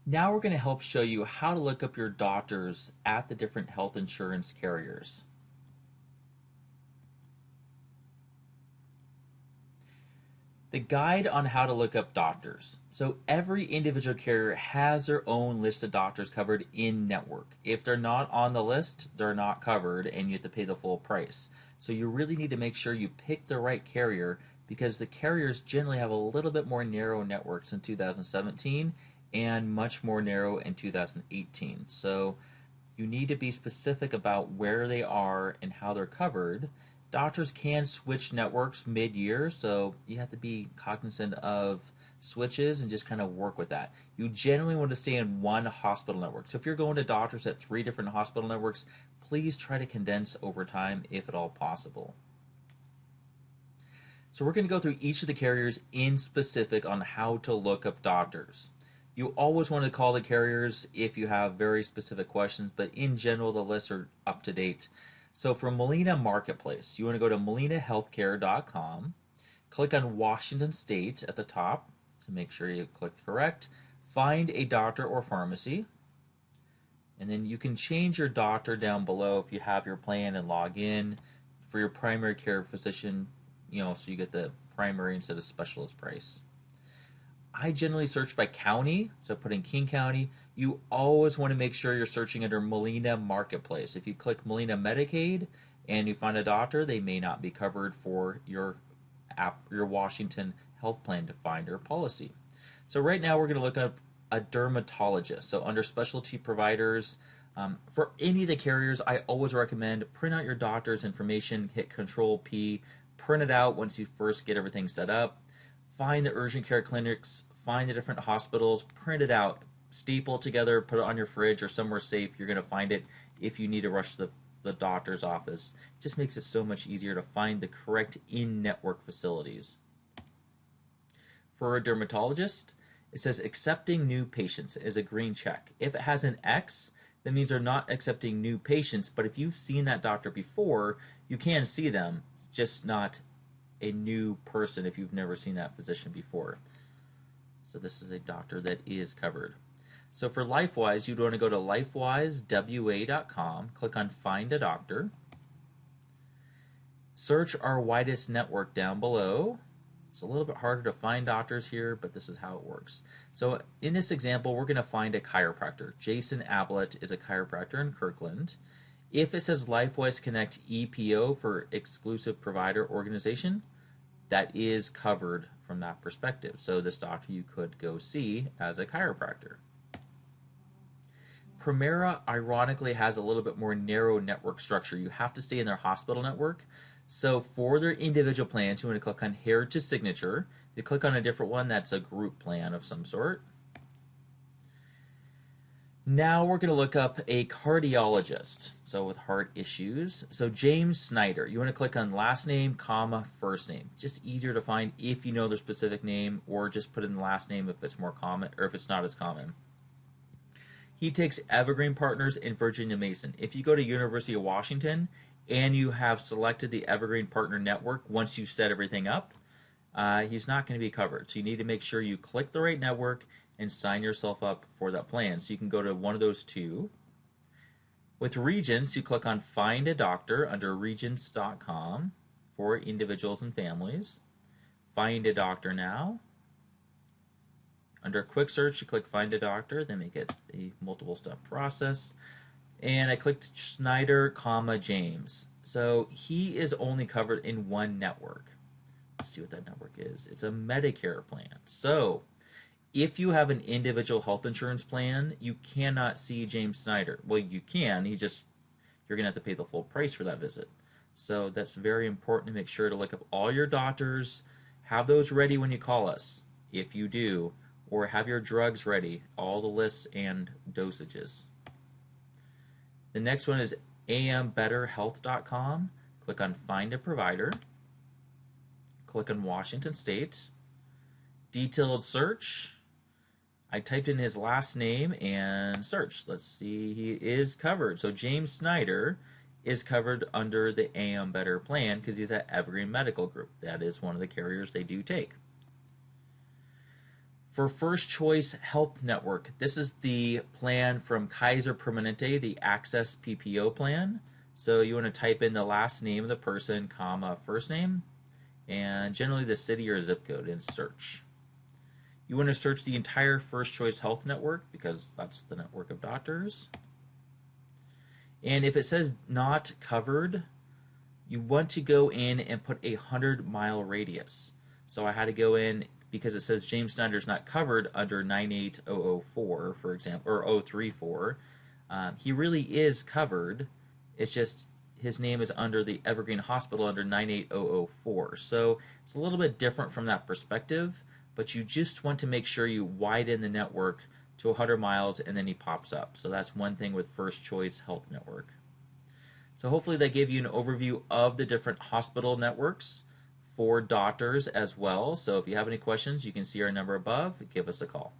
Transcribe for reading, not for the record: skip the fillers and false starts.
Now we're going to help show you how to look up your doctors at the different health insurance carriers. The guide on how to look up doctors. So every individual carrier has their own list of doctors covered in network. If they're not on the list, they're not covered and you have to pay the full price. So you really need to make sure you pick the right carrier because the carriers generally have a little bit more narrow networks in 2017 and much more narrow in 2018. So you need to be specific about where they are and how they're covered. Doctors can switch networks mid-year, so you have to be cognizant of switches and just kind of work with that. You generally want to stay in one hospital network. So if you're going to doctors at 3 different hospital networks, please try to condense over time if at all possible. So we're going to go through each of the carriers in specific on how to look up doctors. You always want to call the carriers if you have very specific questions, but in general, the lists are up to date. So for Molina Marketplace, you want to go to molinahealthcare.com, click on Washington State at the top to make sure you click correct, find a doctor or pharmacy, and then you can change your doctor down below if you have your plan and log in for your primary care physician, so you get the primary instead of specialist price. I generally search by county, so put in King County. You always want to make sure you're searching under Molina Marketplace. If you click Molina Medicaid and you find a doctor, they may not be covered for your Washington health plan to find your policy. So right now we're going to look up a dermatologist. So under specialty providers, for any of the carriers, I always recommend print out your doctor's information, hit Control P, print it out once you first get everything set up. Find the urgent care clinics, find the different hospitals, print it out, staple it together, put it on your fridge or somewhere safe. You're going to find it if you need to rush to the doctor's office. It just makes it so much easier to find the correct in-network facilities. For a dermatologist, it says accepting new patients is a green check. If it has an X, that means they're not accepting new patients, but if you've seen that doctor before, you can see them, it's just not a new person if you've never seen that physician before. So this is a doctor that is covered. So for LifeWise, you'd want to go to lifewisewa.com, click on Find a Doctor, search our widest network down below. It's a little bit harder to find doctors here, but this is how it works. So in this example, we're going to find a chiropractor. Jason Ablett is a chiropractor in Kirkland. If it says LifeWise Connect EPO for exclusive provider organization, that is covered from that perspective. So this doctor you could go see as a chiropractor. Premera ironically has a little bit more narrow network structure. You have to stay in their hospital network. So for their individual plans, you want to click on Heritage Signature. If you click on a different one, that's a group plan of some sort. Now we're going to look up a cardiologist, so with heart issues. So James Snyder, you want to click on last name, comma, first name. Just easier to find if you know their specific name, or just put in the last name if it's more common, or if it's not as common. He takes Evergreen Partners in Virginia Mason. If you go to University of Washington and you have selected the Evergreen Partner Network once you set everything up, he's not going to be covered. So you need to make sure you click the right network and sign yourself up for that plan. So you can go to one of those two. With Regents, you click on Find a Doctor under regents.com for individuals and families. Find a Doctor now. Under Quick Search, you click Find a Doctor, then make it a multiple step process. And I clicked Snyder, comma, James. So he is only covered in one network. Let's see what that network is. It's a Medicare plan. So if you have an individual health insurance plan, you cannot see James Snyder. Well, you can. You're going to have to pay the full price for that visit. So that's very important to make sure to look up all your doctors. Have those ready when you call us, if you do, or have your drugs ready, all the lists and dosages. The next one is ambetterhealth.com. Click on Find a Provider. Click on Washington State. Detailed search. I typed in his last name and searched. Let's see, he is covered. So James Snyder is covered under the AM Better plan because he's at Evergreen Medical Group. That is one of the carriers they do take. For First Choice Health Network, this is the plan from Kaiser Permanente, the Access PPO plan. So you want to type in the last name of the person, comma, first name, and generally the city or zip code in search. You want to search the entire First Choice Health Network because that's the network of doctors. And if it says not covered, you want to go in and put a 100-mile radius. So I had to go in because it says James Snyder is not covered under 98004, for example, or 034. He really is covered. It's just his name is under the Evergreen Hospital under 98004. So it's a little bit different from that perspective, but you just want to make sure you widen the network to 100 miles and then he pops up. So that's one thing with First Choice Health Network. So hopefully that gave you an overview of the different hospital networks for doctors as well. So if you have any questions, you can see our number above. Give us a call.